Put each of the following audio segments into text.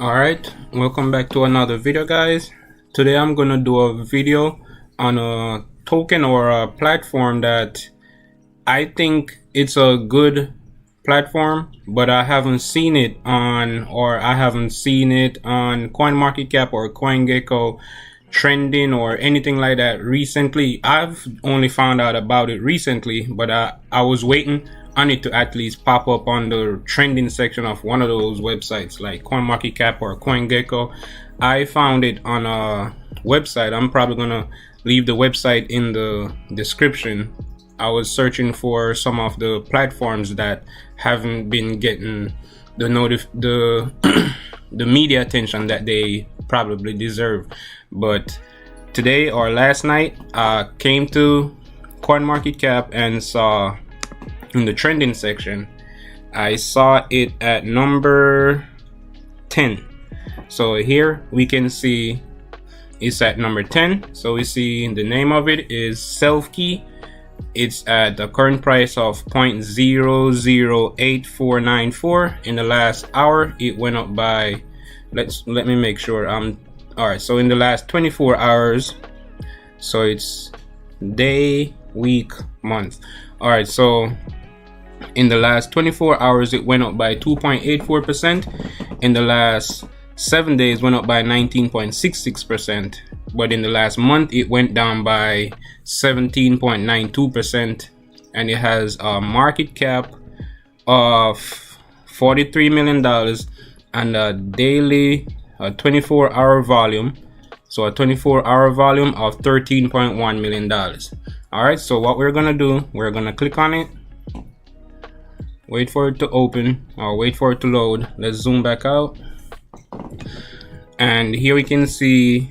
Alright, welcome back to another video, guys. Today I'm gonna do a video on a token or a platform that I think it's a good platform, but I haven't seen it on CoinMarketCap or CoinGecko trending or anything like that recently. I've only found out about it recently, but I was waiting on it to at least pop up on the trending section of one of those websites like CoinMarketCap or CoinGecko. I found it on a website. I'm probably gonna leave the website in the description. I was searching for some of the platforms that haven't been getting the the media attention that they probably deserve. But today or last night, I came to CoinMarketCap and saw in the trending section, I saw it at number 10. So here we can see it's at number 10. So we see the name of it is SelfKey. It's at the current price of 0.008494. In the last hour it went up by, let me make sure. All right, so in the last 24 hours, so it's day, week, month. All right, so in the last 24 hours it went up by 2.84%. In the last 7 days went up by 19.66%, but in the last month it went down by 17.92%, and it has a market cap of $43 million and a daily 24-hour volume, so a 24-hour volume of $13.1 million. All right, so what we're gonna do, we're gonna click on it, wait for it to open or wait for it to load. Let's zoom back out, and here we can see,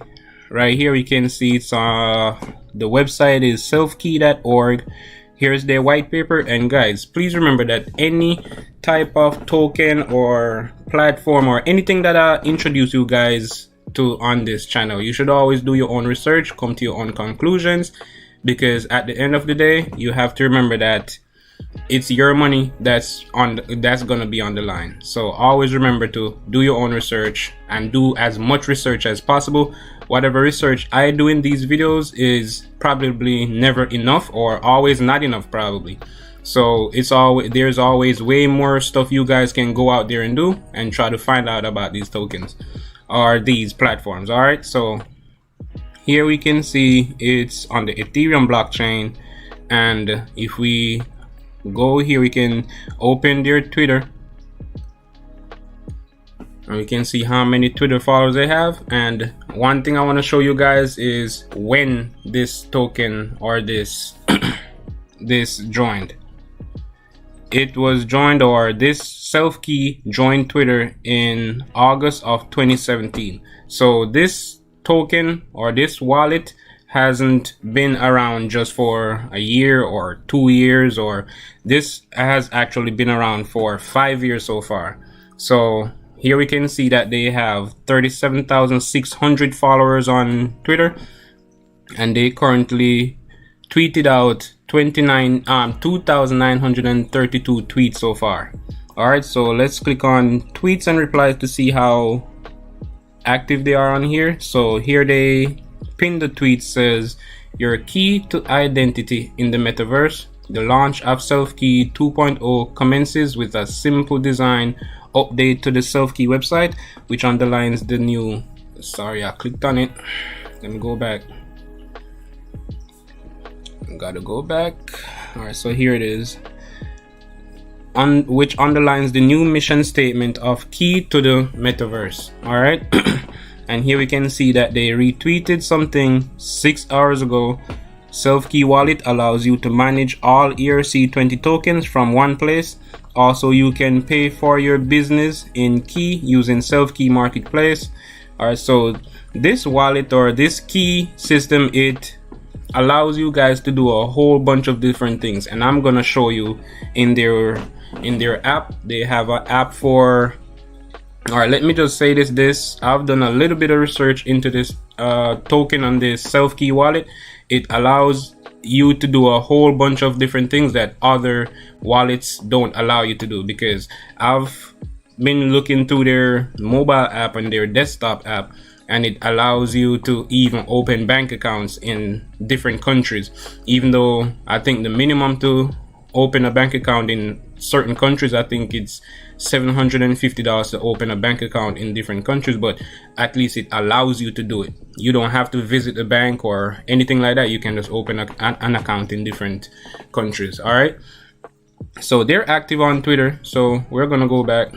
right here we can see it's the website is selfkey.org. Here's their white paper. And guys, please remember that any type of token or platform or anything that I introduce you guys to on this channel, you should always do your own research, come to your own conclusions, because at the end of the day you have to remember that it's your money that's gonna be on the line. So always remember to do your own research and do as much research as possible. Whatever research I do in these videos is probably never enough, or always not enough probably. So there's always way more stuff you guys can go out there and do and try to find out about these tokens or these platforms. All right, so here we can see it's on the Ethereum blockchain, and if we go here we can open their Twitter and we can see how many Twitter followers they have. And one thing I want to show you guys is when this token or this this joined. It was joined, or this SelfKey joined Twitter in August of 2017. So this token or this wallet hasn't been around just for a year or 2 years, or this has actually been around for 5 years so far. So here we can see that they have 37,600 followers on Twitter, and they currently tweeted out 2,932 tweets so far. All right, so let's click on tweets and replies to see how active they are on here. So here they pinned the tweet, says, "Your key to identity in the metaverse. The launch of SelfKey 2.0 commences with a simple design update to the SelfKey website, which underlines the new..." Sorry, I clicked on it. Let me go back. Gotta go back. All right, so here it is, which underlines the new mission statement of key to the metaverse. All right. And here we can see that they retweeted something 6 hours ago. SelfKey wallet allows you to manage all ERC20 tokens from one place. Also, you can pay for your business in Key using SelfKey Marketplace. All right, so this wallet or this key system, it allows you guys to do a whole bunch of different things, and I'm gonna show you in their app. They have an app for... All right, let me just say this. I've done a little bit of research into this token on this SelfKey wallet. It allows you to do a whole bunch of different things that other wallets don't allow you to do, because I've been looking through their mobile app and their desktop app, and it allows you to even open bank accounts in different countries, even though I think the minimum to open a bank account in certain countries, I think it's $750 to open a bank account in different countries, but at least it allows you to do it. You don't have to visit a bank or anything like that. You can just open an account in different countries. All right, so they're active on Twitter, so we're gonna go back,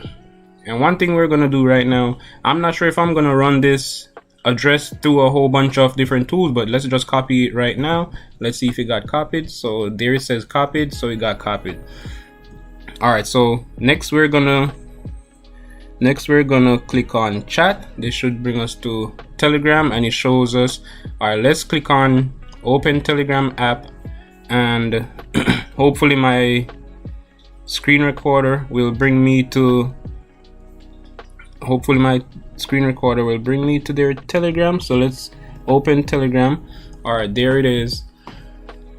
and one thing we're gonna do right now, I'm not sure if I'm gonna run this address through a whole bunch of different tools, but let's just copy it right now. Let's see if it got copied. So there it says copied, so it got copied. All right, so next we're gonna click on chat. This should bring us to Telegram, and it shows us. All right, let's click on open Telegram app, and hopefully my screen recorder will bring me to their Telegram. So let's open Telegram. All right, there it is.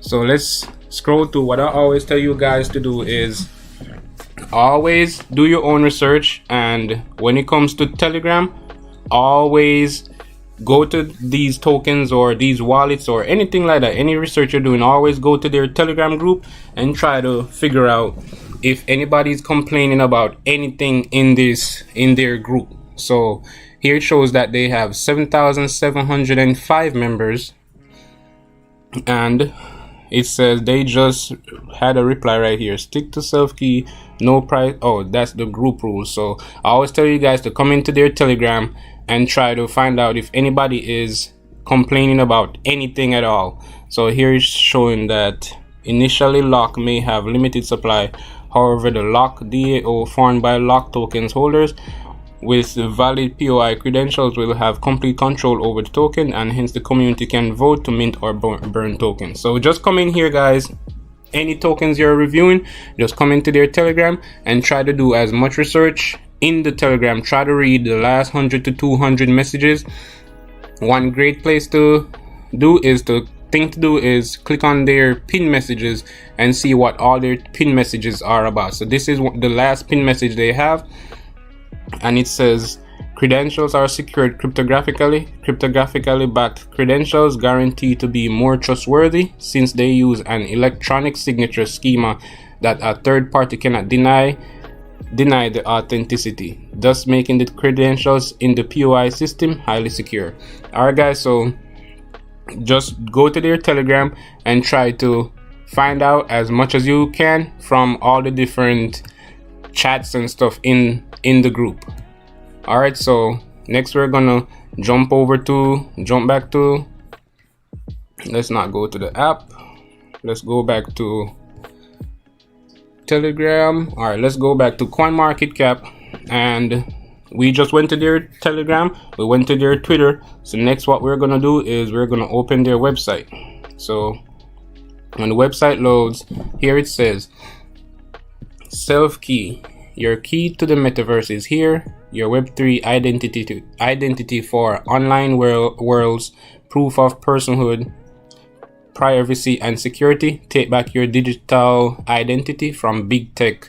So let's scroll through. What I always tell you guys to do is always do your own research, and when it comes to Telegram, always go to these tokens or these wallets or anything like that, any research you're doing, always go to their Telegram group and try to figure out if anybody's complaining about anything in their group. So here it shows that they have 7,705 members, and it says they just had a reply right here: stick to SelfKey, no price. Oh, that's the group rules. So I always tell you guys to come into their Telegram and try to find out if anybody is complaining about anything at all. So here is showing that initially lock may have limited supply. However, the lock DAO formed by lock tokens holders with valid POI credentials will have complete control over the token, and hence the community can vote to mint or burn tokens. So just come in here, guys. Any tokens you're reviewing, just come into their Telegram and try to do as much research in the Telegram. Try to read the last 100 to 200 messages. One great place to do is click on their pin messages and see what all their pin messages are about. So this is the last pin message they have, and it says credentials are secured cryptographically backed credentials guaranteed to be more trustworthy since they use an electronic signature schema that a third party cannot deny the authenticity, thus making the credentials in the POI system highly secure. All right, guys, so just go to their Telegram and try to find out as much as you can from all the different chats and stuff in the group. All right, so next we're gonna jump back to, let's not go to the app, let's go back to Telegram. All right, let's go back to CoinMarketCap, and we just went to their Telegram, we went to their Twitter. So next what we're gonna do is we're gonna open their website. So when the website loads, here it says SelfKey, your key to the metaverse is here. Your Web3 identity for online worlds, proof of personhood, privacy and security. Take back your digital identity from big tech.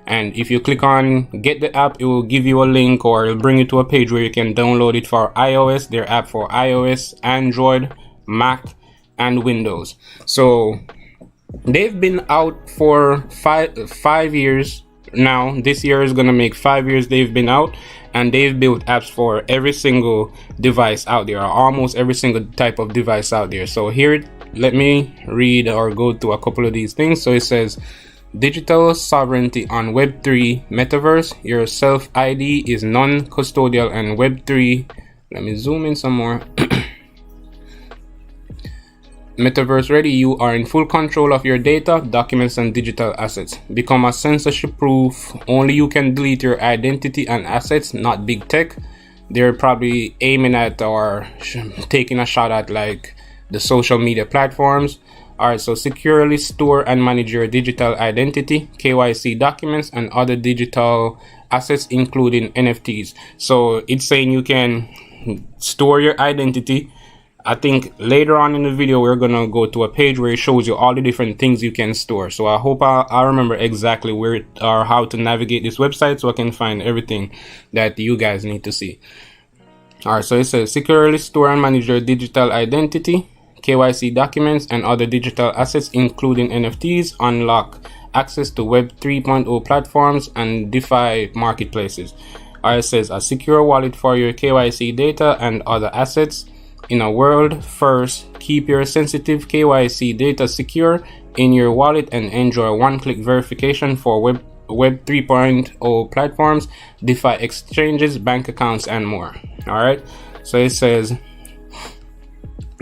And if you click on get the app, it will give you a link, or it'll bring you to a page where you can download it for iOS, their app for iOS, Android, Mac and Windows. So they've been out for five years now. This year is gonna make 5 years they've been out, and they've built apps for every single device out there, or almost every single type of device out there. So here, let me read or go to a couple of these things. So it says digital sovereignty on Web3 metaverse. Your self ID is non-custodial and Web3, let me zoom in some more, metaverse ready. You are in full control of your data, documents and digital assets. Become a censorship proof. Only you can delete your identity and assets, not big tech. They're probably aiming at or taking a shot at like the social media platforms. All right, so securely store and manage your digital identity, KYC documents and other digital assets including NFTs. So it's saying you can store your identity I think later on in the video we're gonna go to a page where it shows you all the different things you can store. So I hope I remember exactly where or how to navigate this website so I can find everything that you guys need to see. Alright, so it says securely store and manage your digital identity, KYC documents, and other digital assets including NFTs, unlock access to Web 3.0 platforms and DeFi marketplaces. Alright, it says a secure wallet for your KYC data and other assets. In a world first, keep your sensitive KYC data secure in your wallet and enjoy one-click verification for Web 3.0 platforms, DeFi exchanges, bank accounts, and more. Alright, so it says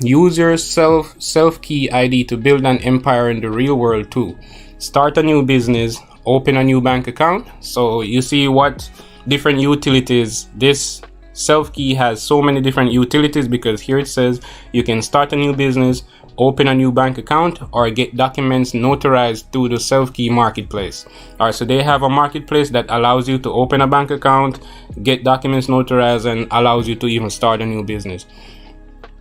use your SelfKey ID to build an empire in the real world too. Start a new business, open a new bank account. So you see what different utilities this SelfKey has. So many different utilities, because here it says you can start a new business, open a new bank account, or get documents notarized through the SelfKey marketplace. Alright, so they have a marketplace that allows you to open a bank account, get documents notarized, and allows you to even start a new business.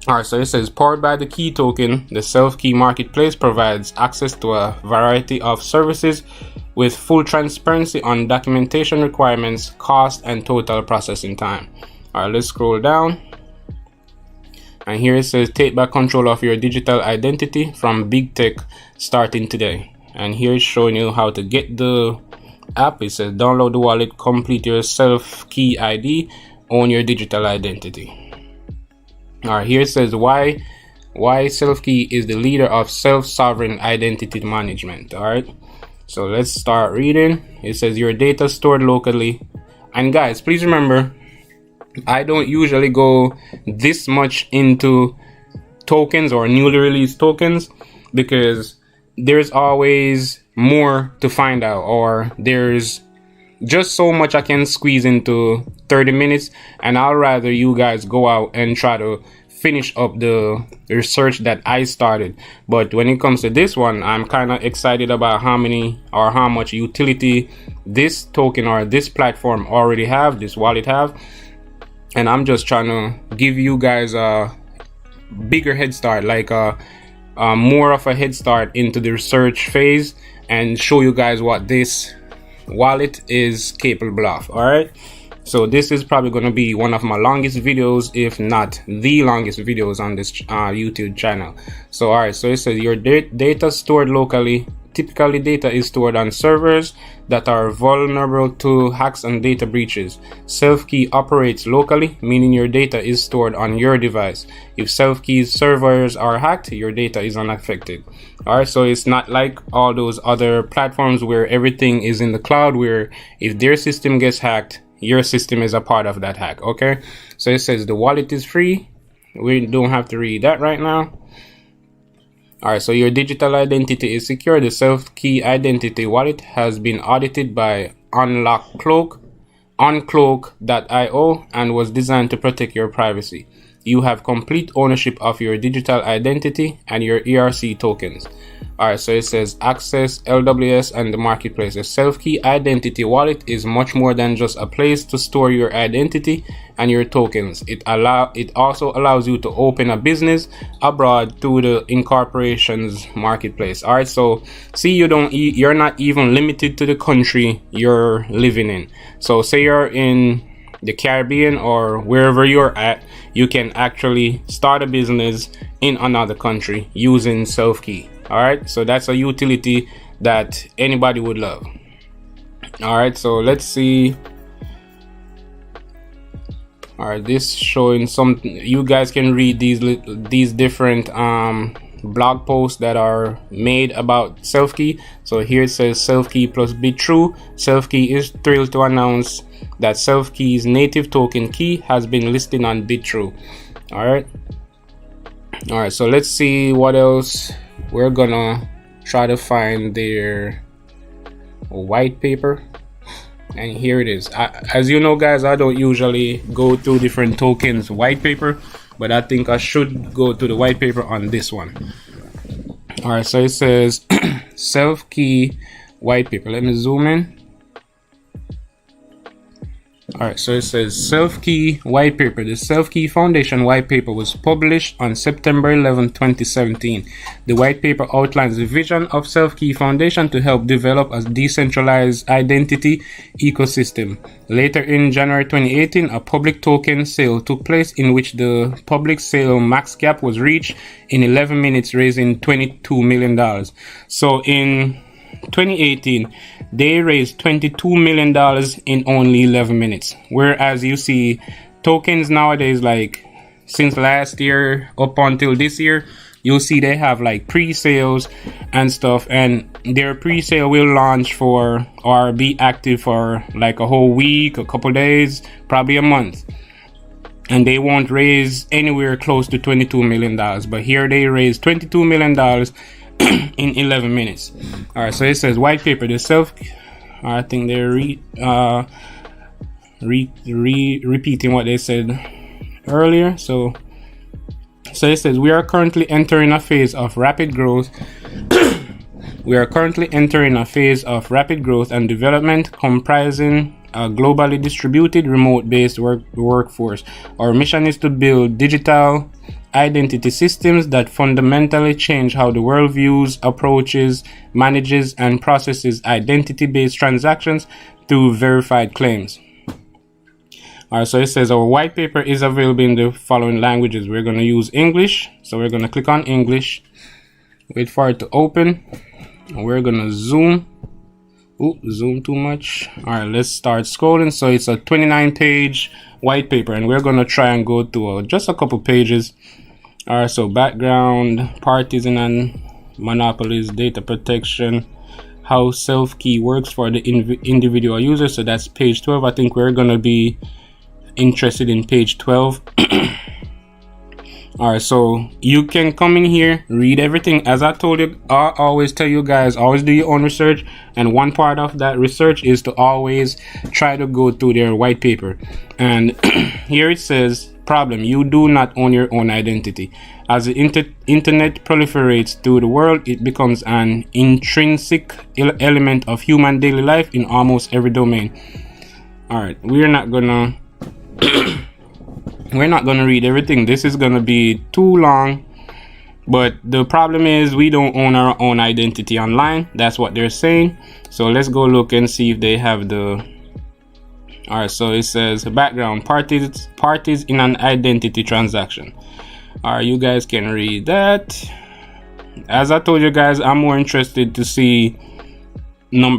Alright, so it says powered by the Key token, the SelfKey marketplace provides access to a variety of services with full transparency on documentation requirements, cost, and total processing time. Alright, let's scroll down. And here it says take back control of your digital identity from big tech starting today. And here it's showing you how to get the app. It says download the wallet, complete your SelfKey ID, own your digital identity. Alright, here it says why SelfKey is the leader of self-sovereign identity management. Alright, so let's start reading. It says your data stored locally. And guys, please remember, I don't usually go this much into tokens or newly released tokens, because there's always more to find out, or there's just so much I can squeeze into 30 minutes, and I'll rather you guys go out and try to finish up the research that I started. But when it comes to this one, I'm kind of excited about how many or how much utility this token or this platform already have, this wallet have. And I'm just trying to give you guys a bigger head start, like more of a head start into the research phase, and show you guys what this wallet is capable of. All right, so this is probably going to be one of my longest videos, if not the longest videos on this YouTube channel. So all right, so it says your data stored locally. Typically, data is stored on servers that are vulnerable to hacks and data breaches. SelfKey operates locally, meaning your data is stored on your device. If SelfKey's servers are hacked, your data is unaffected. Alright, so it's not like all those other platforms where everything is in the cloud, where if their system gets hacked, your system is a part of that hack. Okay, so it says the wallet is free. We don't have to read that right now. Alright, so your digital identity is secure. The SelfKey identity wallet has been audited by Uncloak.io and was designed to protect your privacy. You have complete ownership of your digital identity and your ERC tokens. Alright, so it says access LWS and the marketplace. The SelfKey identity wallet is much more than just a place to store your identity and your tokens. It also allows you to open a business abroad through the incorporations marketplace. Alright, so see, you're not even limited to the country you're living in. So say you're in the Caribbean or wherever you're at, you can actually start a business in another country using SelfKey. Alright, so that's a utility that anybody would love. Alright, so let's see. Alright, this showing some, you guys can read these different blog posts that are made about SelfKey. So here it says SelfKey plus BitTrue. SelfKey is thrilled to announce that SelfKey's native token key has been listed on BitTrue. Alright, so let's see what else. We're gonna try to find their white paper, and here it is. As you know, guys, I don't usually go through different tokens white paper, but I think I should go to the white paper on this one. All right, so it says SelfKey white paper. Let me zoom in. Alright, so it says SelfKey white paper. The SelfKey Foundation white paper was published on September 11, 2017. The white paper outlines the vision of SelfKey Foundation to help develop a decentralized identity ecosystem. Later in January 2018, a public token sale took place in which the public sale max cap was reached in 11 minutes, raising $22 million. So in 2018, they raised $22 million in only 11 minutes. Whereas you see tokens nowadays, like since last year up until this year, you'll see they have like pre-sales and stuff, and their pre-sale will launch for or be active for like a whole week, a couple days, probably a month. And they won't raise anywhere close to $22 million. But here they raised $22 million in 11 minutes. All right, so it says white paper. The I think they're repeating what they said earlier. So it says we are currently entering a phase of rapid growth. We are currently entering a phase of rapid growth and development comprising a globally distributed remote-based workforce. Our mission is to build digital identity systems that fundamentally change how the world views, approaches, manages, and processes identity-based transactions through verified claims. Alright, so it says our white paper is available in the following languages. We're going to use English, so we're going to click on English, wait for it to open, and we're going to zoom. Zoom too much. Alright, let's start scrolling. So it's a 29-page white paper, and we're going to try and go to just a couple pages. Alright, so background, partisan and monopolies, data protection, how SelfKey works for the individual user. So that's page 12. I think we're going to be interested in page 12. Alright, so you can come in here, read everything. As I told you, I always tell you guys, always do your own research, and one part of that research is to always try to go through their white paper. And here it says, problem, you do not own your own identity. As the internet proliferates through the world, it becomes an intrinsic element of human daily life in almost every domain. Alright, we're not gonna read everything. This is gonna be too long, but the problem is we don't own our own identity online. That's what they're saying. So let's go look and see if they have the. Alright, so it says background, parties in an identity transaction. Alright, you guys can read that. As I told you guys, I'm more interested to see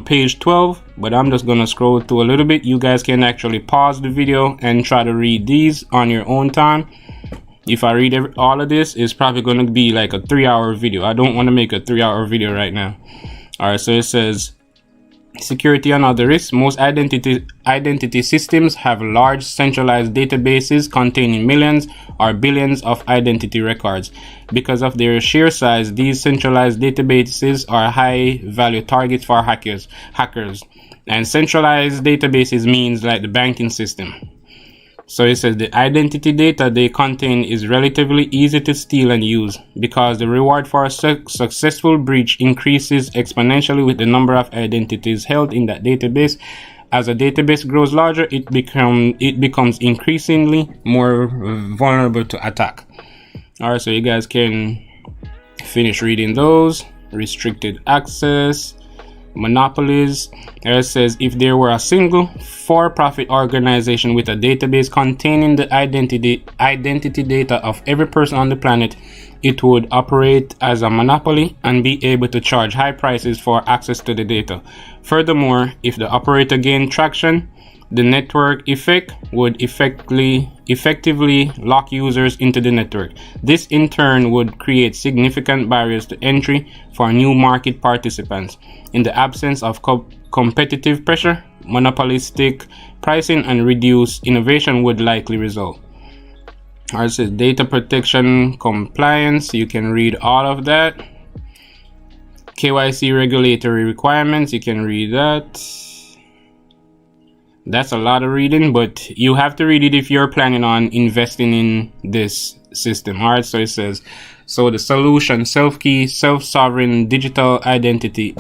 page 12, but I'm just gonna scroll through a little bit. You guys can actually pause the video and try to read these on your own time. If I read all of this, it's probably gonna be like a 3-hour video. I don't want to make a 3-hour video right now. All right, so it says security and other risks. Most identity systems have large centralized databases containing millions or billions of identity records. Because of their sheer size, these centralized databases are high value targets for hackers. And centralized databases means like the banking system. So it says the identity data they contain is relatively easy to steal and use because the reward for a successful breach increases exponentially with the number of identities held in that database. As a database grows larger, it becomes increasingly more vulnerable to attack. All right, so you guys can finish reading those. Restricted access, monopolies. It says if there were a single for-profit organization with a database containing the identity data of every person on the planet, it would operate as a monopoly and be able to charge high prices for access to the data. Furthermore, if the operator gained traction, the network effect would effectively lock users into the network. This in turn would create significant barriers to entry for new market participants. In the absence of competitive pressure, monopolistic pricing and reduced innovation would likely result. All right, it says data protection compliance. You can read all of that. KYC regulatory requirements. You can read that. That's a lot of reading, but you have to read it if you're planning on investing in this system. All right, so it says, so the solution, SelfKey, self-sovereign digital identity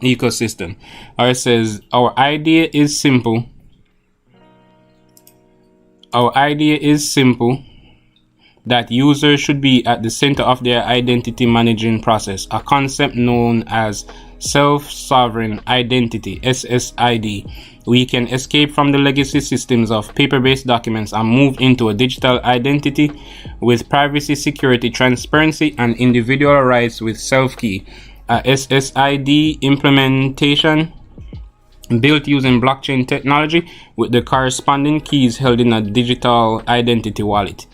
ecosystem. All right, it says, our idea is simple. Our idea is simple, that users should be at the center of their identity managing process, a concept known as self-sovereign identity, SSID. We can escape from the legacy systems of paper-based documents and move into a digital identity with privacy, security, transparency, and individual rights with SelfKey, a SSID implementation built using blockchain technology with the corresponding keys held in a digital identity wallet.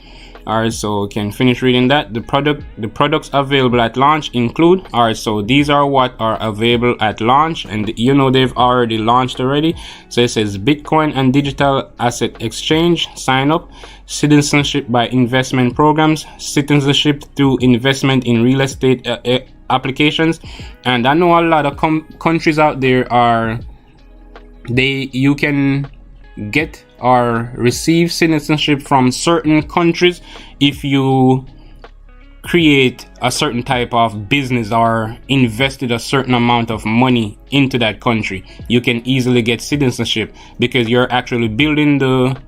Alright, so we can finish reading that. The products available at launch include, alright, so these are what are available at launch, and you know they've already launched already. So it says Bitcoin and digital asset exchange, sign up, citizenship by investment programs, citizenship through investment in real estate applications. And I know a lot of countries out there are, you can get or receive citizenship from certain countries if you create a certain type of business or invested a certain amount of money into that country. You can easily get citizenship because you're actually building the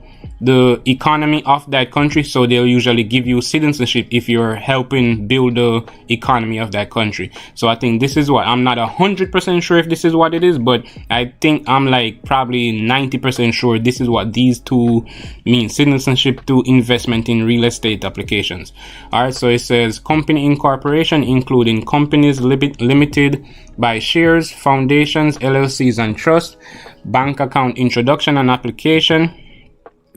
economy of that country, so they'll usually give you citizenship if you're helping build the economy of that country. So I think this is what, I'm not 100% sure if this is what it is, but I think I'm like probably 90% sure this is what these two mean: citizenship to investment in real estate applications. All right, so it says company incorporation, including companies limited by shares, foundations, LLCs, and trust, bank account introduction and application,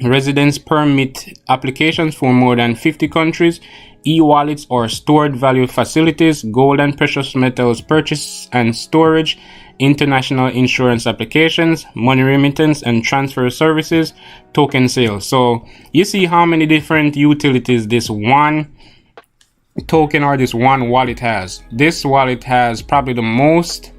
residence permit applications for more than 50 countries, e-wallets or stored value facilities, gold and precious metals purchase and storage, international insurance applications, money remittance and transfer services, token sales. So you see how many different utilities this one token or this one wallet has. This wallet has probably the most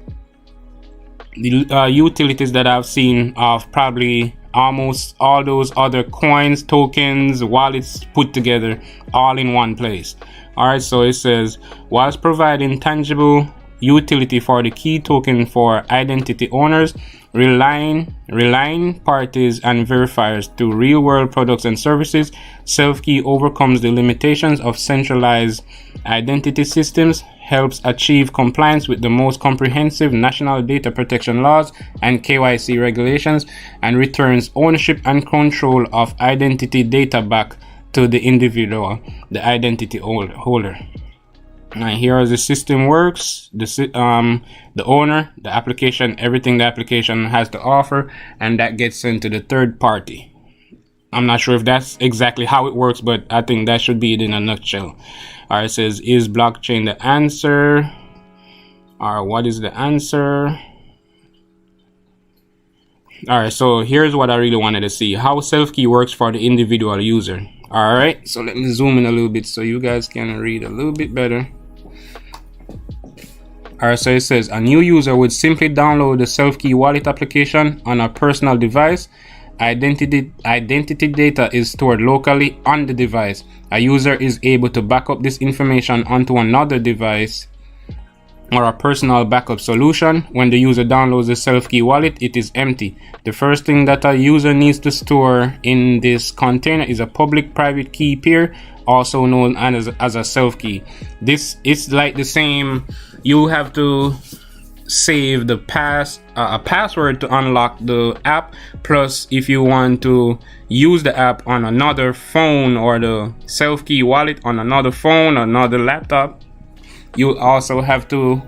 utilities that I've seen of probably almost all those other coins, tokens, wallets put together all in one place. All right, so it says, whilst providing tangible utility for the key token for identity owners, relying parties and verifiers to real-world products and services, SelfKey overcomes the limitations of centralized identity systems, helps achieve compliance with the most comprehensive national data protection laws and KYC regulations, and returns ownership and control of identity data back to the individual, the identity holder. And here as the system works, the owner, the application, everything the application has to offer, and that gets sent to the third party. I'm not sure if that's exactly how it works, but I think that should be it in a nutshell. All right, it says, is blockchain the answer? Or what is the answer? All right, so here's what I really wanted to see: how SelfKey works for the individual user. All right, so let me zoom in a little bit so you guys can read a little bit better. Alright, so it says a new user would simply download the SelfKey wallet application on a personal device. Identity data is stored locally on the device. A user is able to back up this information onto another device or a personal backup solution. When the user downloads the SelfKey wallet, it is empty. The first thing that a user needs to store in this container is a public private key pair, also known as a SelfKey. This is like the same. You have to save the a password to unlock the app, plus if you want to use the app on another phone or the SelfKey wallet on another phone or another laptop, you also have to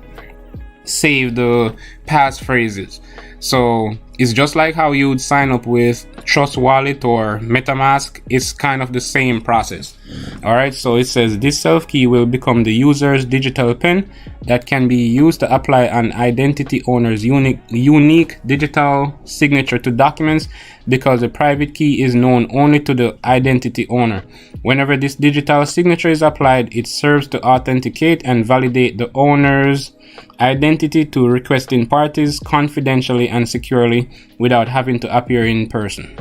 save the passphrases. So it's just like how you would sign up with Trust Wallet or MetaMask. It's kind of the same process. All right, so it says this SelfKey will become the user's digital pen that can be used to apply an identity owner's unique digital signature to documents, because the private key is known only to the identity owner. Whenever this digital signature is applied, it serves to authenticate and validate the owner's identity to requesting parties confidentially and securely without having to appear in person.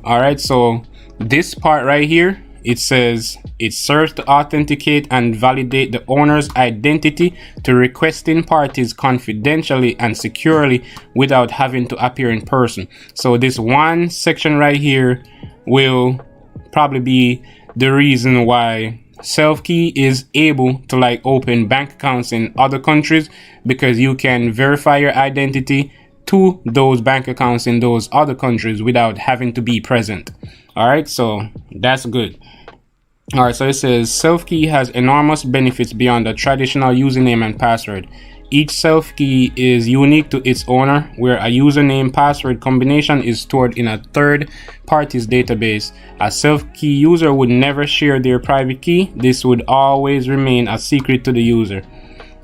All right, so this part right here it says it serves to authenticate and validate the owner's identity to requesting parties confidentially and securely without having to appear in person. So this one section right here will probably be the reason why SelfKey is able to like open bank accounts in other countries, because you can verify your identity to those bank accounts in those other countries without having to be present. All right, so that's good. All right, so it says SelfKey has enormous benefits beyond the traditional username and password. Each SelfKey is unique to its owner, where a username password combination is stored in a third party's database. A SelfKey user would never share their private key. This would always remain a secret to the user.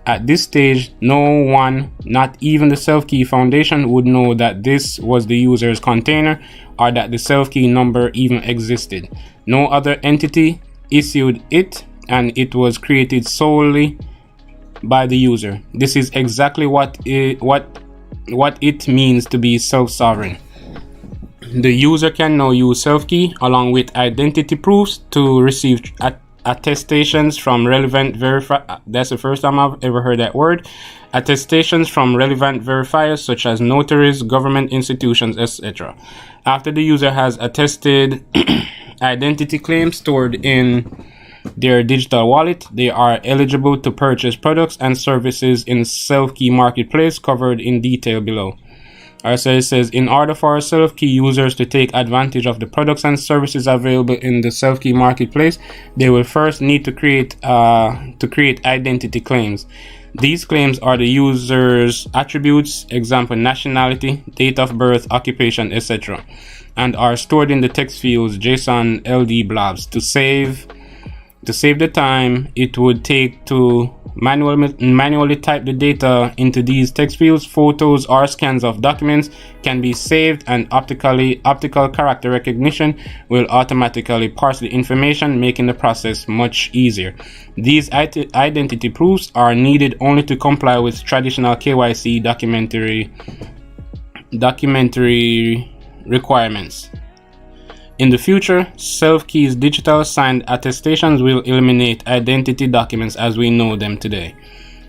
At this stage, no one, not even the SelfKey Foundation, would know that this was the user's container or that the SelfKey number even existed. No other entity issued it, and it was created solely by the user. This is exactly what it means to be self-sovereign. The user can now use SelfKey along with identity proofs to receive attestations from relevant that's the first time I've ever heard that word. Attestations from relevant verifiers such as notaries, government institutions, etc. After the user has attested identity claims stored in their digital wallet, they are eligible to purchase products and services in SelfKey Marketplace, covered in detail below. Alright, so it says, in order for SelfKey users to take advantage of the products and services available in the SelfKey Marketplace, they will first need to create identity claims. These claims are the user's attributes, example nationality, date of birth, occupation, etc., and are stored in the text fields JSON LD blobs. To save the time it would take to manually type the data into these text fields, photos or scans of documents can be saved, and optical character recognition will automatically parse the information, making the process much easier. These identity proofs are needed only to comply with traditional KYC documentary requirements. In the future, SelfKey's digital signed attestations will eliminate identity documents as we know them today.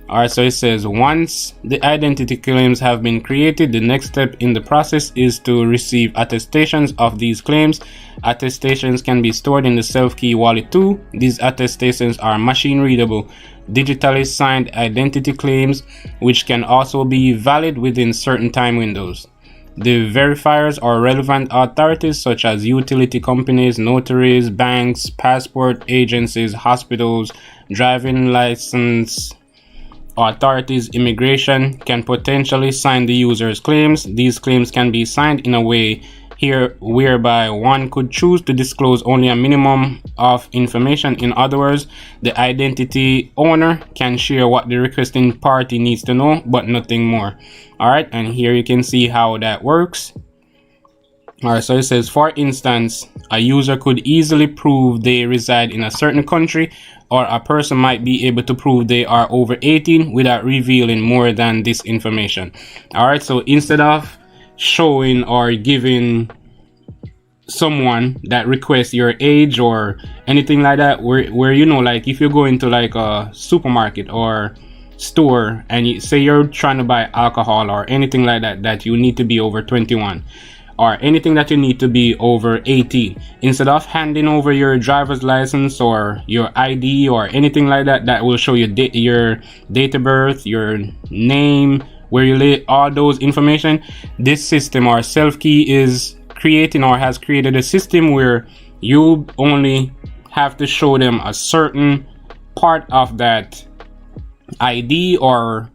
Alright, so it says, once the identity claims have been created, the next step in the process is to receive attestations of these claims. Attestations can be stored in the SelfKey wallet too. These attestations are machine readable, digitally signed identity claims, which can also be valid within certain time windows. The verifiers are relevant authorities such as utility companies, notaries, banks, passport agencies, hospitals, driving license authorities, immigration can potentially sign the user's claims. These claims can be signed in a way here whereby one could choose to disclose only a minimum of information. In other words, the identity owner can share what the requesting party needs to know, but nothing more. Alright, and here you can see how that works. Alright, so it says, for instance, a user could easily prove they reside in a certain country, or a person might be able to prove they are over 18 without revealing more than this information. Alright, so instead of showing or giving someone that requests your age or anything like that, where you know, like if you go into like a supermarket or store and you say you're trying to buy alcohol or anything like that, that you need to be over 21, or anything that you need to be over 18, instead of handing over your driver's license or your ID or anything like that, that will show your date of birth, your name, where you live, all those information, this system or SelfKey is creating or has created a system where you only have to show them a certain part of that ID or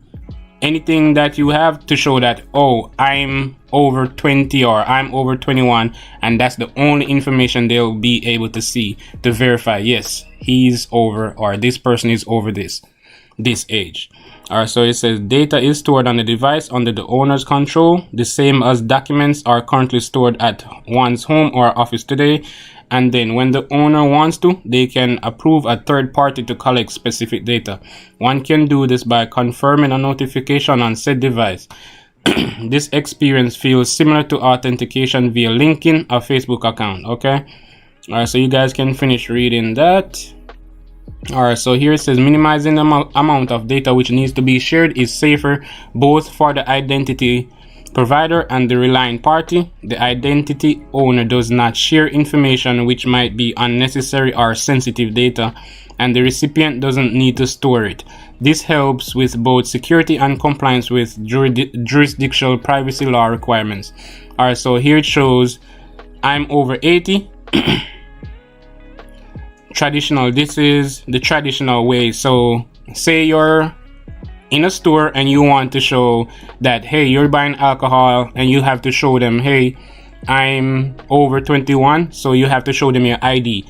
anything that you have to show that, oh, I'm over 20 or I'm over 21, and that's the only information they'll be able to see to verify, yes, he's over, or this person is over this age. Alright, so it says data is stored on the device under the owner's control, the same as documents are currently stored at one's home or office today. And then when the owner wants to, they can approve a third party to collect specific data. One can do this by confirming a notification on said device. This experience feels similar to authentication via linking a Facebook account. Okay. All right, so you guys can finish reading that. All right, so here it says minimizing the amount of data which needs to be shared is safer both for the identity provider and the relying party. The identity owner does not share information which might be unnecessary or sensitive data, and the recipient doesn't need to store it. This helps with both security and compliance with jurisdictional privacy law requirements. All right, so here it shows I'm over 80. Traditional, this is the traditional way. So say you're in a store and you want to show that, hey, you're buying alcohol, and you have to show them, hey, I'm over 21, so you have to show them your ID.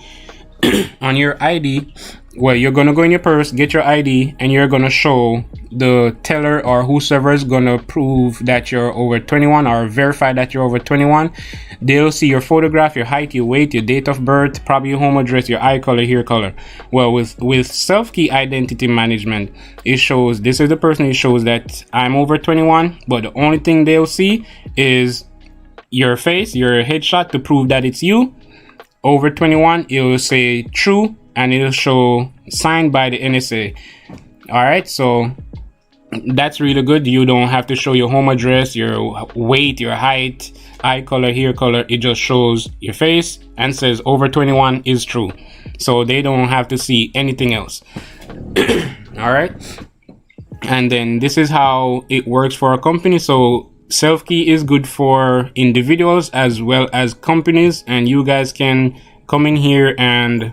On your ID, well, you're gonna go in your purse, get your ID, and you're gonna show the teller or whosoever is gonna prove that you're over 21 or verify that you're over 21. They'll see your photograph, your height, your weight, your date of birth, probably your home address, your eye color, hair color. Well, with SelfKey identity management, it shows this is the person. It shows that I'm over 21, but the only thing they'll see is your face, your headshot to prove that it's you. Over 21, it will say true, and it'll show signed by the NSA. All right, so that's really good. You don't have to show your home address, your weight, your height, eye color, hair color. It just shows your face and says over 21 is true, so they don't have to see anything else. All right, and then this is how it works for a company. So SelfKey is good for individuals as well as companies, and you guys can come in here and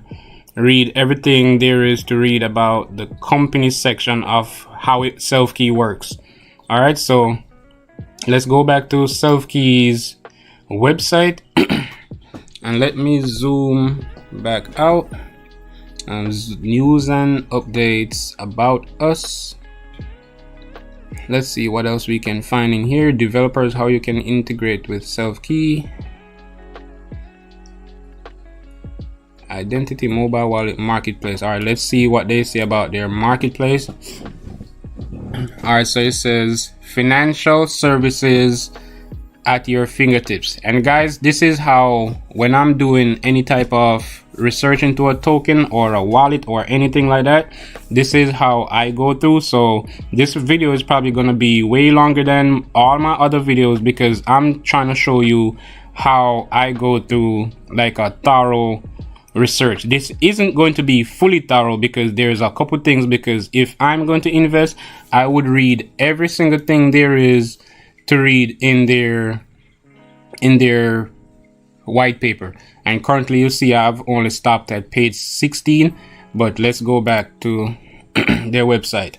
read everything there is to read about the company section of how SelfKey works. All right, so let's go back to SelfKey's website and let me zoom back out. News and updates about us. Let's see what else we can find in here. Developers, how you can integrate with SelfKey. Identity mobile wallet marketplace. All right, let's see what they say about their marketplace. All right, so it says financial services at your fingertips. And guys, this is how, when I'm doing any type of research into a token or a wallet or anything like that, this is how I go through. So this video is probably going to be way longer than all my other videos, because I'm trying to show you how I go through like a thorough research. This isn't going to be fully thorough because there's a couple things, because if I'm going to invest, I would read every single thing there is to read in their white paper. And currently you see I've only stopped at page 16, but let's go back to their website.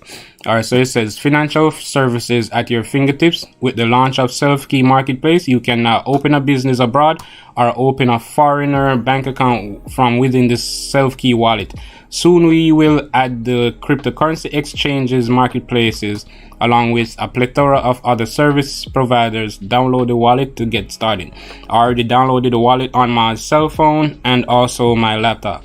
All right, so it says financial services at your fingertips. With the launch of SelfKey Marketplace, you can now open a business abroad or open a foreigner bank account from within the SelfKey wallet. Soon we will add the cryptocurrency exchanges marketplaces along with a plethora of other service providers. Download the wallet to get started. I already downloaded the wallet on my cell phone and also my laptop.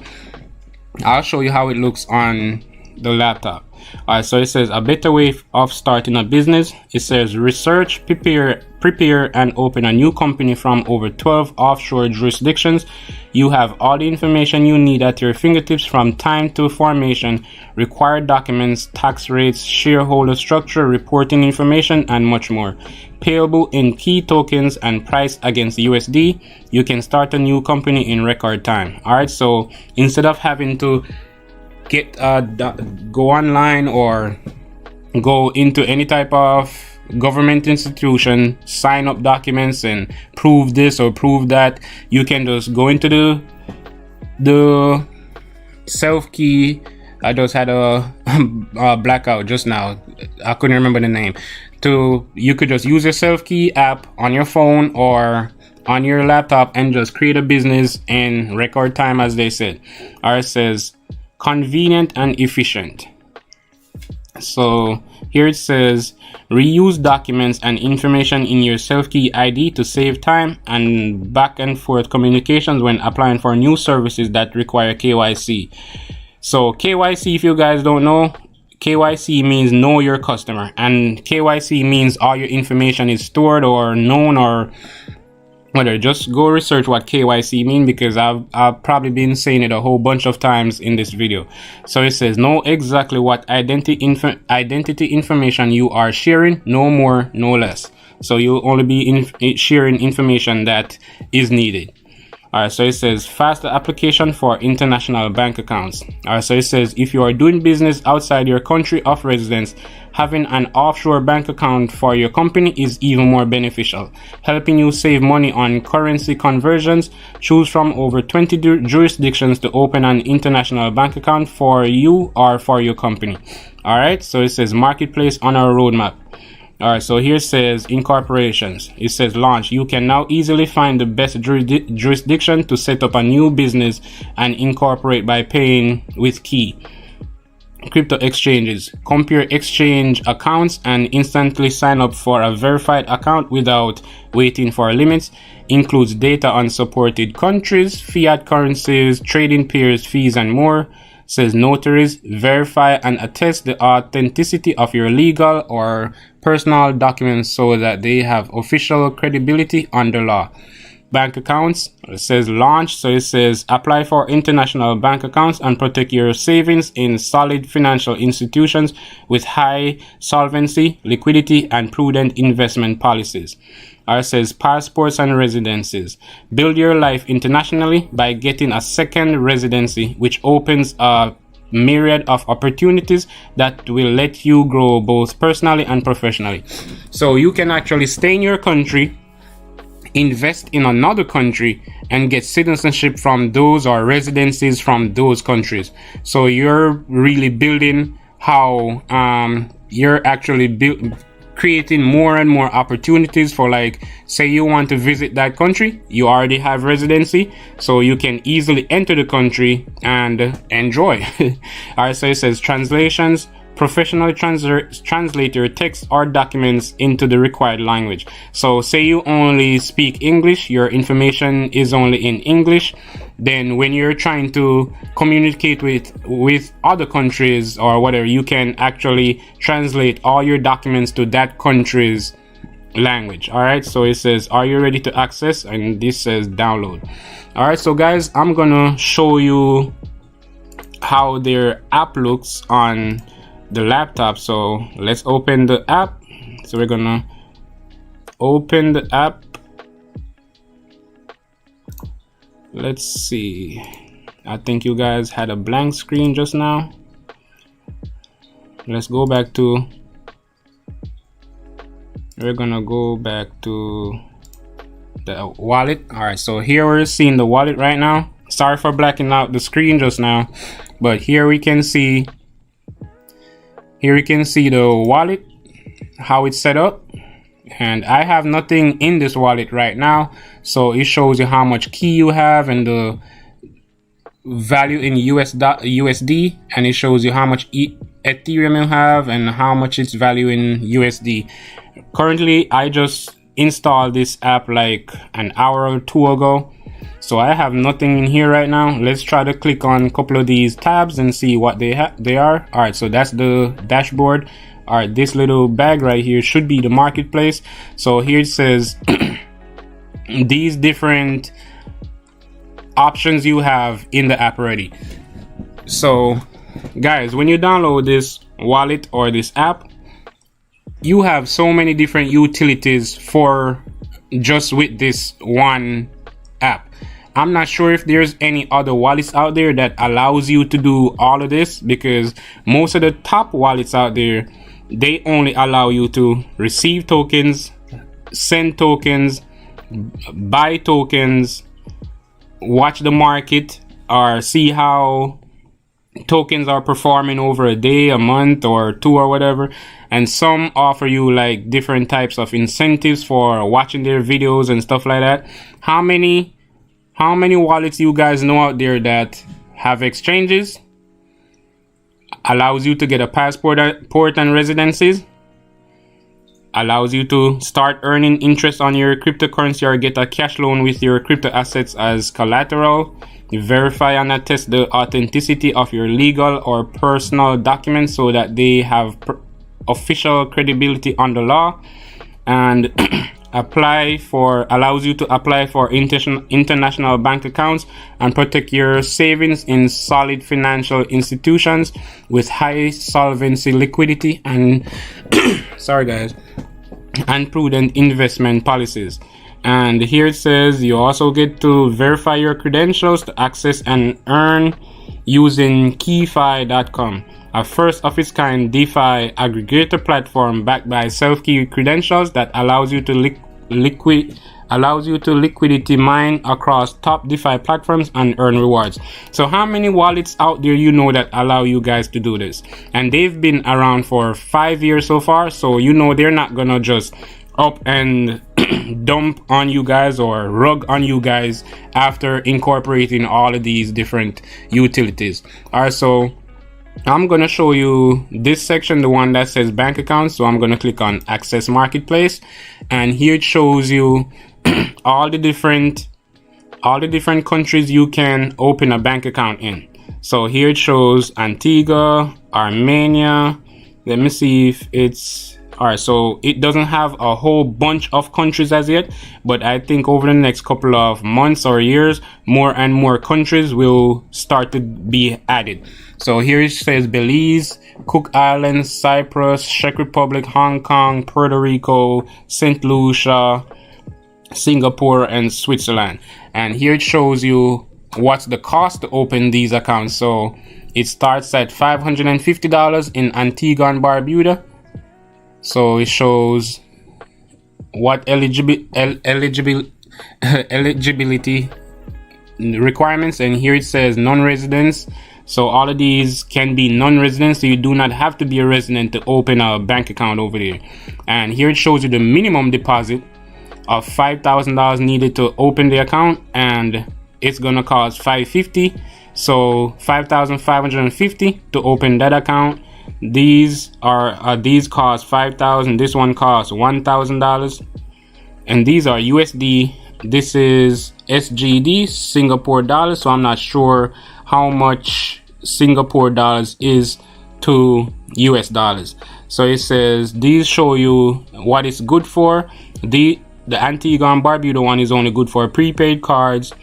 I'll show you how it looks on the laptop. All right, so it says a better way of starting a business. It says research, prepare and open a new company from over 12 offshore jurisdictions. You have all the information you need at your fingertips, from time to formation, required documents, tax rates, shareholder structure, reporting information, and much more. Payable in key tokens and priced against USD. You can start a new company in record time. All right, so instead of having to go online or go into any type of government institution, sign up documents and prove this or prove that, you can just go into the SelfKey. I just had a blackout just now. I couldn't remember the name. You could just use your SelfKey app on your phone or on your laptop and just create a business in record time, as they said. Or it says convenient and efficient. So here it says reuse documents and information in your SelfKey ID to save time and back and forth communications when applying for new services that require KYC. So KYC, if you guys don't know, KYC means know your customer, and KYC means all your information is stored or known or whether just go research what KYC mean, because I've probably been saying it a whole bunch of times in this video. So it says know exactly what identity information you are sharing, no more, no less. So you'll only be sharing information that is needed. Alright, so it says faster application for international bank accounts. Alright, so it says if you are doing business outside your country of residence, having an offshore bank account for your company is even more beneficial, helping you save money on currency conversions. Choose from over 20 jurisdictions to open an international bank account for you or for your company. Alright, so it says marketplace on our roadmap. Alright, so here it says incorporations. It says launch. You can now easily find the best jurisdiction to set up a new business and incorporate by paying with Key. Crypto exchanges. Compare exchange accounts and instantly sign up for a verified account without waiting for limits. Includes data on supported countries, fiat currencies, trading pairs, fees, and more. Says notaries verify and attest the authenticity of your legal or personal documents so that they have official credibility under law. Bank accounts. It says launch. So it says apply for international bank accounts and protect your savings in solid financial institutions with high solvency, liquidity, and prudent investment policies. It says passports and residencies. Build your life internationally by getting a second residency, which opens a myriad of opportunities that will let you grow both personally and professionally. So you can actually stay in your country, invest in another country, and get citizenship from those or residencies from those countries. So you're really building how you're actually creating more and more opportunities for, like, say you want to visit that country, you already have residency, so you can easily enter the country and enjoy. Alright, so it says translations. Professionally translate your text or documents into the required language. So say you only speak English, your information is only in English, then when you're trying to communicate with other countries or whatever, you can actually translate all your documents to that country's language. All right, so it says are you ready to access, and this says download. All right, so guys, I'm gonna show you how their app looks on the laptop. So let's open the app. So we're gonna open the app. Let's see, I think you guys had a blank screen just now. Let's go back to, we're gonna go back to the wallet. All right, so here we're seeing the wallet right now. Sorry for blacking out the screen just now, but here we can see the wallet, how it's set up. And I have nothing in this wallet right now, so it shows you how much key you have and the value in USD, and it shows you how much Ethereum you have and how much its value in USD. Currently, I just installed this app like an hour or two ago, so I have nothing in here right now. Let's try to click on a couple of these tabs and see what they are. All right, so that's the dashboard. All right, this little bag right here should be the marketplace. So here it says these different options you have in the app already. So guys, when you download this wallet or this app, you have so many different utilities for just with this one app. I'm not sure if there's any other wallets out there that allows you to do all of this, because most of the top wallets out there, they only allow you to receive tokens, send tokens, buy tokens, watch the market, or see how tokens are performing over a day, a month, or two, or whatever. And some offer you like different types of incentives for watching their videos and stuff like that. How many wallets you guys know out there that have exchanges, allows you to get a passport and residencies, allows you to start earning interest on your cryptocurrency or get a cash loan with your crypto assets as collateral, verify and attest the authenticity of your legal or personal documents so that they have official credibility under law, and allows you to apply for international bank accounts and protect your savings in solid financial institutions with high solvency, liquidity, and sorry guys, and prudent investment policies. And here it says you also get to verify your credentials to access and earn using keyfi.com, a first of its kind DeFi aggregator platform backed by SelfKey credentials that allows you to liquidity mine across top DeFi platforms and earn rewards. So how many wallets out there you know that allow you guys to do this? And they've been around for 5 years so far, so you know they're not gonna just up and dump on you guys or rug on you guys after incorporating all of these different utilities. All right, so I'm gonna show you this section, the one that says bank accounts. So I'm gonna click on access marketplace, and here it shows you all the different countries you can open a bank account in. So here it shows Antigua, Armenia. Let me see if it's all right. So it doesn't have a whole bunch of countries as yet, but I think over the next couple of months or years, more and more countries will start to be added. So here it says Belize, Cook Islands, Cyprus, Czech Republic, Hong Kong, Puerto Rico, St. Lucia, Singapore, and Switzerland. And here it shows you what's the cost to open these accounts. So it starts at $550 in Antigua and Barbuda. So it shows what eligibility requirements, and here it says non-residents. So all of these can be non-residents, so you do not have to be a resident to open a bank account over there. And here it shows you the minimum deposit of $5,000 needed to open the account, and it's gonna cost $550. So $5,550 to open that account. These cost $5,000. This one costs $1,000, and these are USD. This is SGD, Singapore dollars. So I'm not sure how much Singapore dollars is to US dollars. So it says these show you what it's good for. The Antigua and Barbuda one is only good for prepaid cards.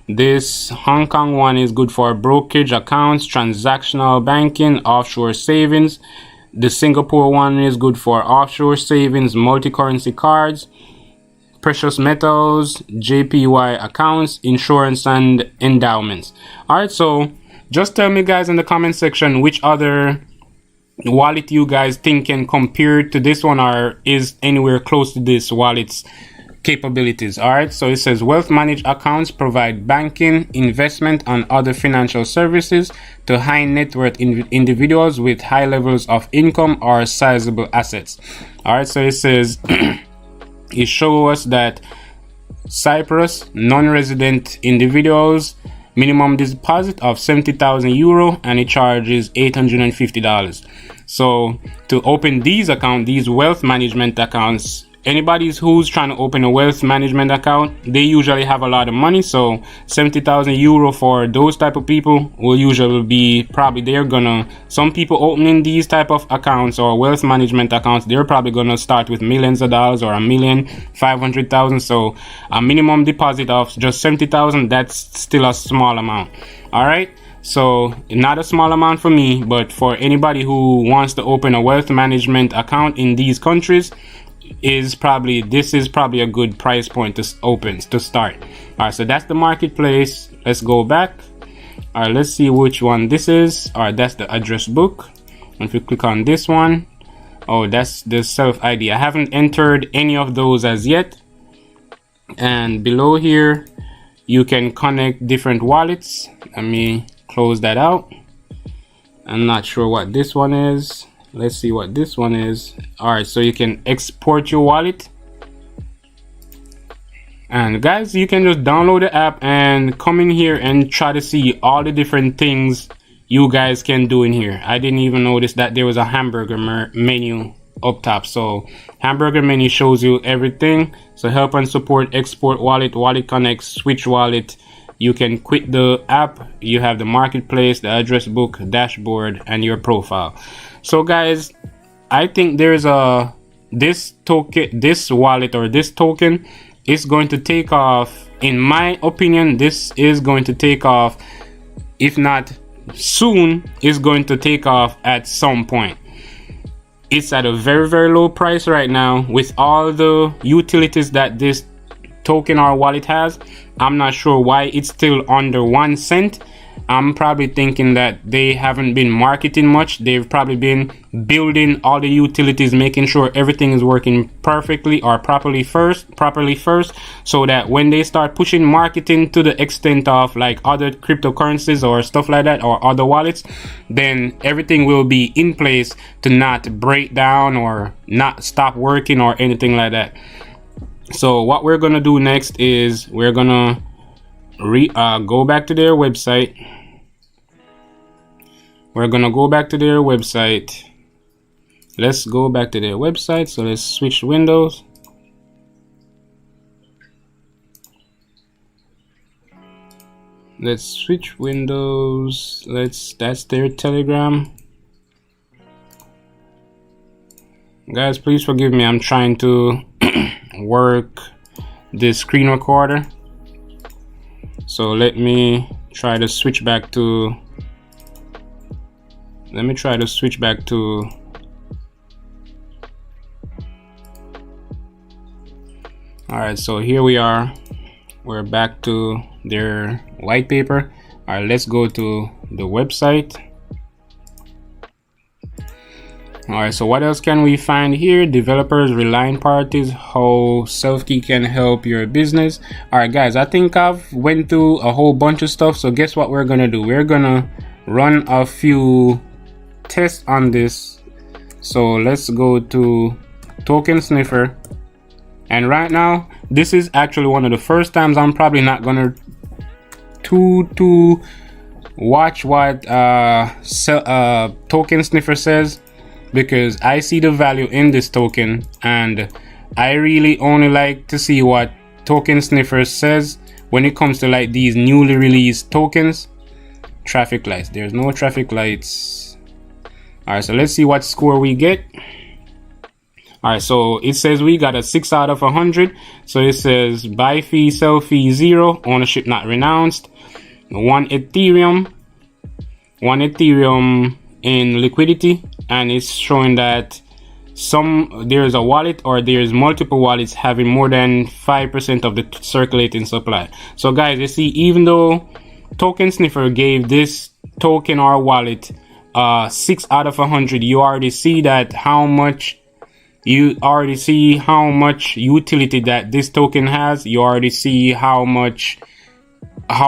This Hong Kong one is good for brokerage accounts, transactional banking, offshore savings. The Singapore one is good for offshore savings, multi-currency cards, precious metals, JPY accounts, insurance, and endowments. All right, so just tell me guys in the comment section which other wallet you guys think can compare to this one or is anywhere close to this wallet's capabilities. All right, so it says wealth managed accounts provide banking, investment, and other financial services to high net worth individuals with high levels of income or sizable assets. All right, so it says it shows us that Cyprus non-resident individuals minimum deposit of 70,000 euro, and it charges $850. So to open these accounts, these wealth management accounts, anybody who's trying to open a wealth management account, they usually have a lot of money. So 70,000 euro for those type of people will usually be probably some people opening these type of accounts or wealth management accounts, they're probably gonna start with millions of dollars or $1,500,000. So a minimum deposit of just 70,000, that's still a small amount. All right, so not a small amount for me, but for anybody who wants to open a wealth management account in these countries, this is probably a good price point to start. All right, so that's the marketplace. Let's go back. All right, let's see which one this is. All right, that's the address book. If you click on this one, oh, that's the self ID. I haven't entered any of those as yet. And below here you can connect different wallets. Let me close that out. I'm not sure what this one is. Let's see what this one is. All right, so you can export your wallet, and guys, you can just download the app and come in here and try to see all the different things you guys can do in here. I didn't even notice that there was a hamburger menu up top. So hamburger menu shows you everything. So help and support, export wallet, wallet connect, switch wallet. You can quit the app. You have the marketplace, the address book, dashboard, and your profile. So guys, I think there's a this token, this wallet or this token is going to take off. In my opinion, this is going to take off, if not soon, is going to take off at some point. It's at a very, very low price right now with all the utilities that this token or wallet has. I'm not sure why it's still under 1 cent. I'm probably thinking that they haven't been marketing much. They've probably been building all the utilities, making sure everything is working perfectly or properly first, so that when they start pushing marketing to the extent of like other cryptocurrencies or stuff like that or other wallets, then everything will be in place to not break down or not stop working or anything like that. So what we're gonna do next is we're gonna go back to their website. We're gonna go back to their website. Let's go back to their website. So let's switch windows. Let's switch windows. That's their Telegram. Guys, please forgive me. I'm trying to work this screen recorder. So let me try to switch back to all right, so here we are. We're back to their white paper. All right, let's go to the website. All right, so what else can we find here? Developers, relying parties, how SelfKey can help your business. All right, guys, I think I've went through a whole bunch of stuff. So guess what we're gonna do? We're gonna run a few tests on this. So let's go to Token Sniffer. And right now, this is actually one of the first times I'm probably not gonna to watch what Token Sniffer says, because I see the value in this token and I really only like to see what Token Sniffer says when it comes to like these newly released tokens. Traffic lights, there's no traffic lights. All right, so let's see what score we get. All right, so it says we got a 6 out of 100. So it says buy fee, sell fee 0, ownership not renounced, 1 Ethereum in liquidity, and it's showing that there's a wallet or there's multiple wallets having more than 5% of the circulating supply. So guys, you see, even though Token Sniffer gave this token or wallet 6 out of 100, you already see how much utility that this token has. You already see how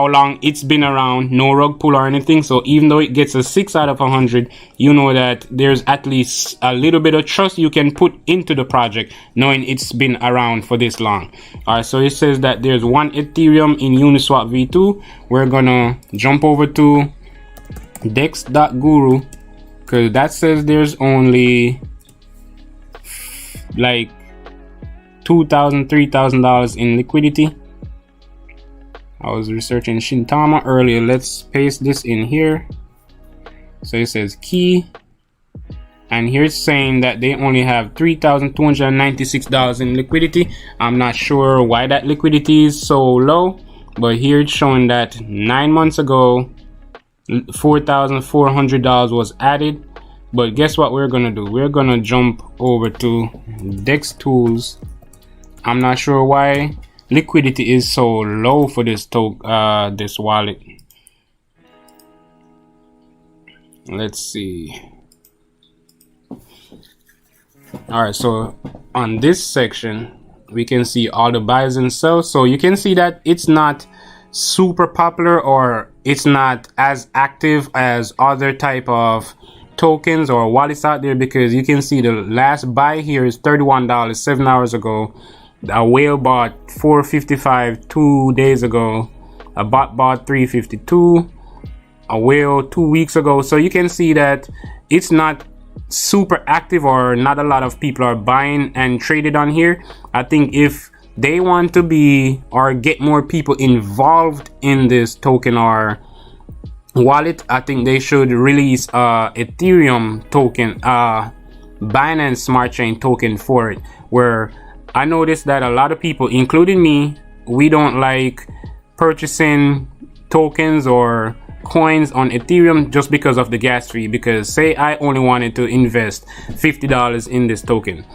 long it's been around, no rug pull or anything. So even though it gets a 6 out of 100, you know that there's at least a little bit of trust you can put into the project knowing it's been around for this long. All right, so it says that there's 1 Ethereum in Uniswap v2. We're gonna jump over to dex.guru because that says there's only like $2,000, $3,000 in liquidity. I was researching Shintama earlier. Let's paste this in here. So it says key, and here it's saying that they only have $3,296 in liquidity. I'm not sure why that liquidity is so low, but here it's showing that 9 months ago $4,400 was added. But guess what we're gonna do? We're gonna jump over to Dex Tools. I'm not sure why liquidity is so low for this this wallet. Let's see. All right, so on this section we can see all the buys and sells. So you can see that it's not super popular, or it's not as active as other type of tokens or wallets out there, because you can see the last buy here is $31 7 hours ago. A whale bought $4.55 2 days ago. A bot bought $3.52. A whale 2 weeks ago. So you can see that it's not super active, or not a lot of people are buying and traded on here. I think if they want to be or get more people involved in this token or wallet, I think they should release Ethereum token Binance Smart Chain token for it, where I noticed that a lot of people, including me, we don't like purchasing tokens or coins on Ethereum just because of the gas fee. Because say I only wanted to invest $50 in this token,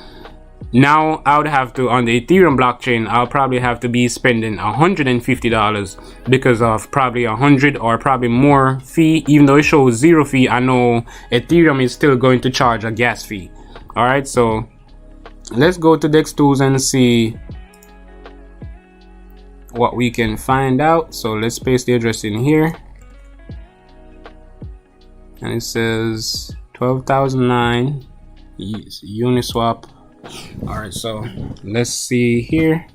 now I would have to, on the Ethereum blockchain, I'll probably have to be spending $150 because of probably 100 or probably more fee. Even though it shows 0 fee, I know Ethereum is still going to charge a gas fee. All right, so let's go to Dex Tools and see what we can find out. So let's paste the address in here, and it says 12,009 Uniswap. All right, so let's see here.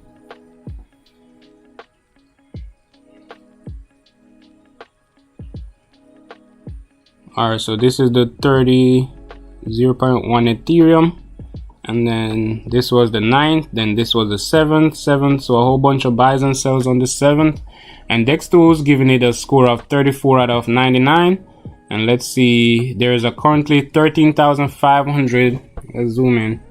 All right, so this is the 0.1 Ethereum, and then this was the 9th, then this was the 7th, so a whole bunch of buys and sells on the 7th, and Dex Tools giving it a score of 34 out of 99. And let's see, there is a currently 13,500. Let's zoom in.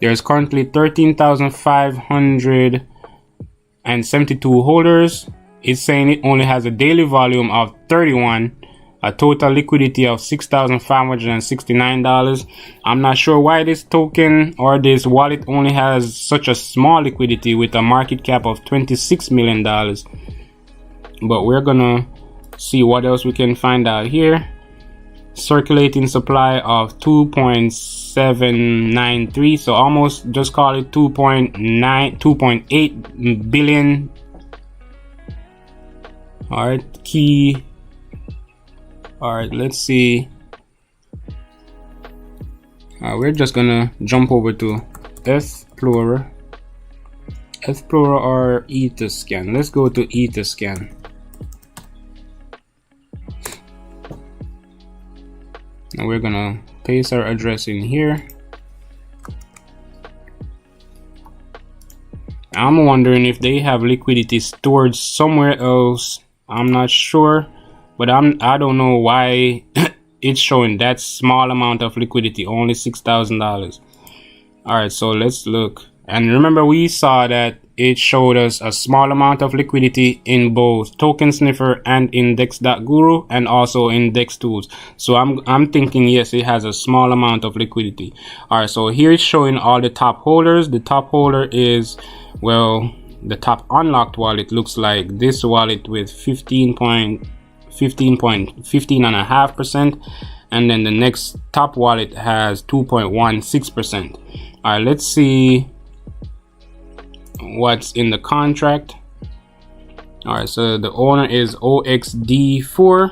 There's currently 13,572 holders. It's saying it only has a daily volume of 31, a total liquidity of $6,569. I'm not sure why this token or this wallet only has such a small liquidity with a market cap of $26 million. But we're gonna see what else we can find out here. Circulating supply of 2.793, so almost, just call it 2.8 billion. All right, key. All right, let's see. We're just gonna jump over to Explorer or Etherscan. Let's go to Etherscan. And we're gonna paste our address in here. I'm wondering if they have liquidity stored somewhere else. I'm not sure, but I don't know why it's showing that small amount of liquidity, only $6,000. All right, so let's look. And remember, we saw that it showed us a small amount of liquidity in both Token Sniffer and in Dex.Guru, and also in Dex Tools. So I'm thinking, yes, it has a small amount of liquidity. All right, so here it's showing all the top holders. The top holder is, well, the top unlocked wallet looks like this wallet with 15.5%, and then the next top wallet has 2.16%. All right, let's see what's in the contract. All right, so the owner is OXD4,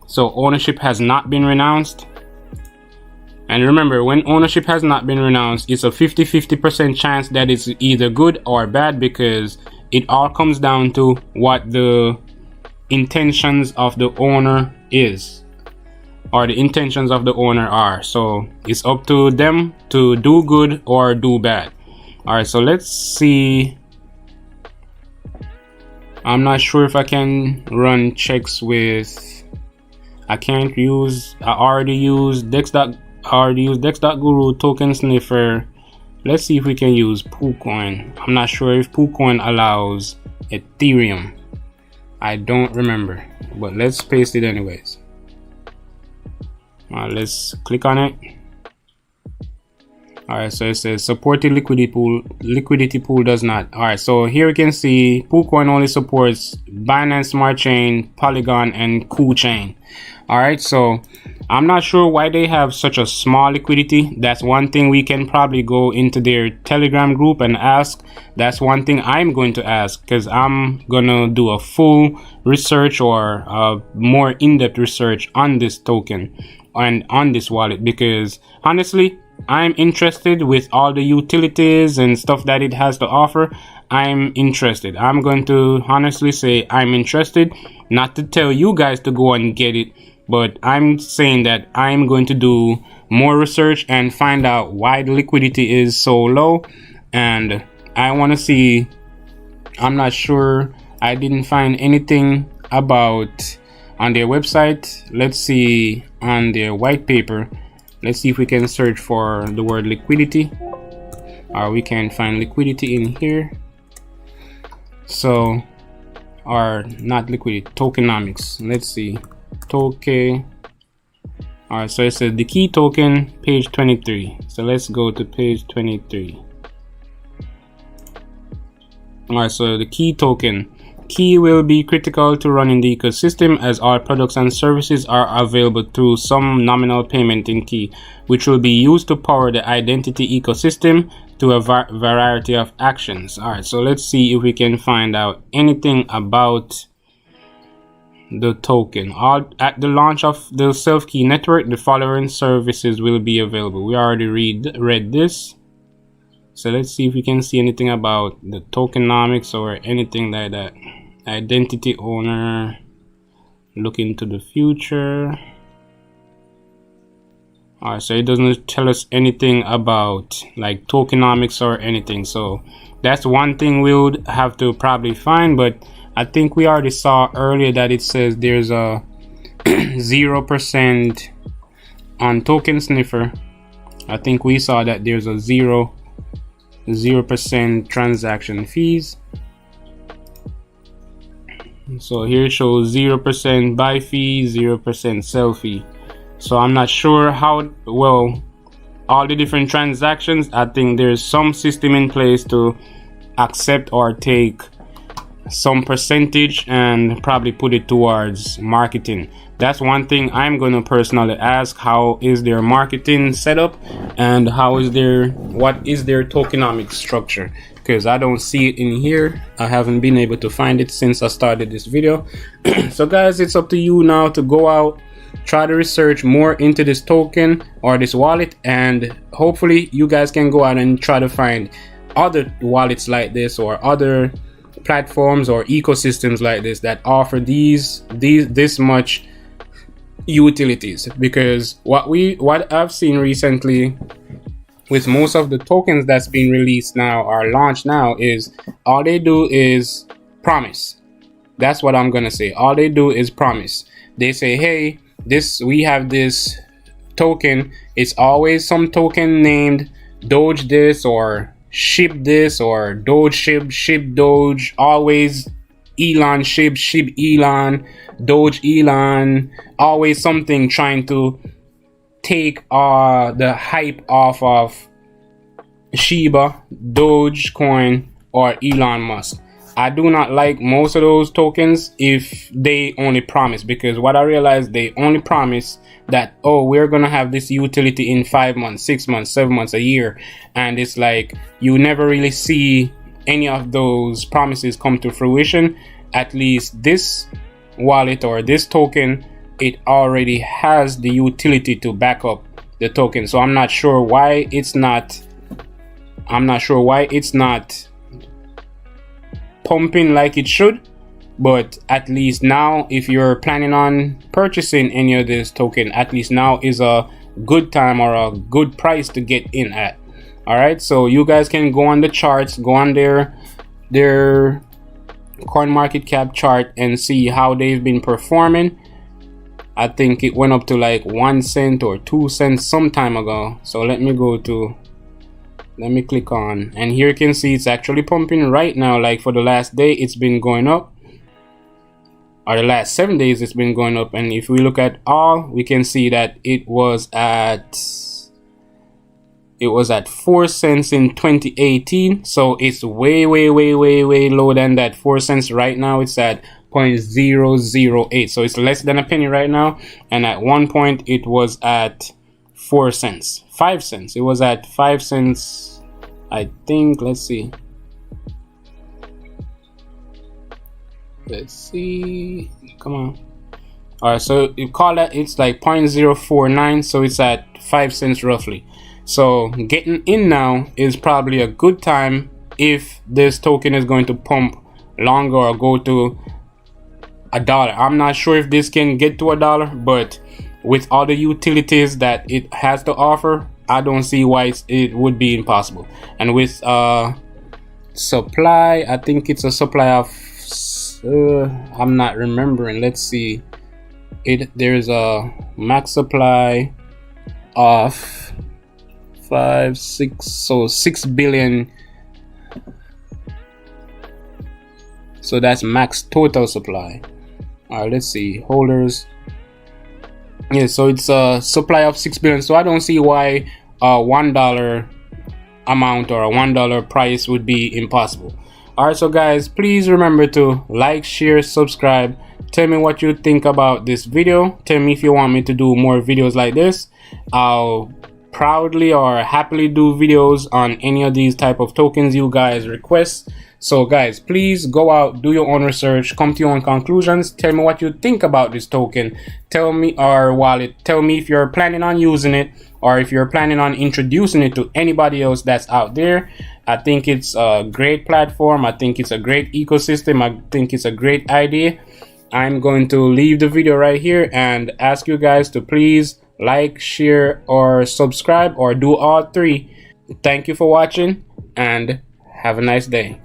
so ownership has not been renounced. And remember, when ownership has not been renounced, it's a 50-50% chance that it's either good or bad, because it all comes down to what the intentions of the owner is, or the intentions of the owner are. So it's up to them to do good or do bad. All right, so let's see. I'm not sure if I can run checks with, I already used Dex.Guru, Token Sniffer. Let's see if we can use PooCoin. I'm not sure if PooCoin allows Ethereum. I don't remember, but let's paste it anyways. Let's click on it. All right, so it says supported liquidity pool does not. All right, so here you can see PooCoin only supports Binance Smart Chain, Polygon, and KuChain. All right, so I'm not sure why they have such a small liquidity. That's one thing we can probably go into their Telegram group and ask. That's one thing I'm going to ask, because I'm gonna do a full research or more in-depth research on this token and on this wallet, because honestly, I'm interested with all the utilities and stuff that it has to offer. I'm interested. I'm going to honestly say I'm interested, not to tell you guys to go and get it, but I'm saying that I'm going to do more research and find out why the liquidity is so low. And I want to see, I'm not sure, I didn't find anything about on their website. Let's see on their white paper. Let's see if we can search for the word liquidity, or we can find liquidity in here. So, or not liquidity, tokenomics. Let's see, token. All right, so it says the key token, page 23. So let's go to page 23. All right, so the key token. Key will be critical to running the ecosystem, as all products and services are available through some nominal payment in key, which will be used to power the identity ecosystem to a variety of actions. All right, so let's see if we can find out anything about the token. At the launch of the SelfKey network, the following services will be available. We already read this. So let's see if we can see anything about the tokenomics or anything like that. Identity owner, look into the future. Alright, so it doesn't tell us anything about like tokenomics or anything. So that's one thing we would have to probably find, but I think we already saw earlier that it says there's a 0% on token sniffer. I think we saw that there's a 0% transaction fees. So here it shows 0% buy fee, 0% sell fee. So I'm not sure how well all the different transactions. I think there's some system in place to accept or take some percentage and probably put it towards marketing. That's one thing I'm going to personally ask. How is their marketing setup, and what is their tokenomic structure? Because I don't see it in here. I haven't been able to find it since I started this video. So guys, it's up to you now to go out, try to research more into this token or this wallet, and hopefully you guys can go out and try to find other wallets like this or other platforms or ecosystems like this that offer this much utilities. Because what I've seen recently with most of the tokens that's being released now or launched now is all they do is promise. That's what I'm gonna say. All they do is promise. They say, hey, we have this token. It's always some token named Doge this or ship this or Doge ship Doge, always Elon ship Elon, Doge Elon, always something trying to take the hype off of Shiba, Dogecoin, or Elon Musk. I do not like most of those tokens if they only promise, because what I realized, they only promise that, oh, we're gonna have this utility in 5 months, 6 months, 7 months, a year, and it's like you never really see any of those promises come to fruition. At least this wallet or this token, it already has the utility to back up the token. So I'm not sure why it's not pumping like it should. But at least now, if you're planning on purchasing any of this token, at least now is a good time or a good price to get in at. All right, so you guys can go on the charts, go on their CoinMarketCap chart and see how they've been performing. I think it went up to like 1 cent or 2 cents some time ago. So let me click on, and here you can see it's actually pumping right now. Like for the last day, it's been going up, or the last 7 days it's been going up. And if we look at all, we can see that it was at 4 cents in 2018. So it's way low than that 4 cents. Right now it's at 0.008, so it's less than a penny right now. And at one point it was at 4 cents, 5 cents. It was at 5 cents, I think. Let's see. Come on. All right, so you call that, it's like 0.049, so it's at 5 cents roughly. So getting in now is probably a good time if this token is going to pump longer or go to $1. I'm not sure if this can get to $1, but with all the utilities that it has to offer, I don't see why it would be impossible. And with supply, I think it's a supply of I'm not remembering. Let's see. There's a max supply of 5 6, so 6 billion. So that's max total supply. All right, let's see, holders. Yeah, so it's a supply of 6 billion. So I don't see why a $1 amount or a $1 price would be impossible. All right, so guys, please remember to like, share, subscribe. Tell me what you think about this video. Tell me if you want me to do more videos like this. I'll proudly or happily do videos on any of these type of tokens you guys request. So guys, please go out, do your own research, come to your own conclusions. Tell me what you think about this token. Tell me, or wallet, tell me if you're planning on using it, or if you're planning on introducing it to anybody else that's out there. I think it's a great platform. I think it's a great ecosystem. I think it's a great idea. I'm going to leave the video right here and ask you guys to please like, share, or subscribe, or do all three. Thank you for watching and have a nice day.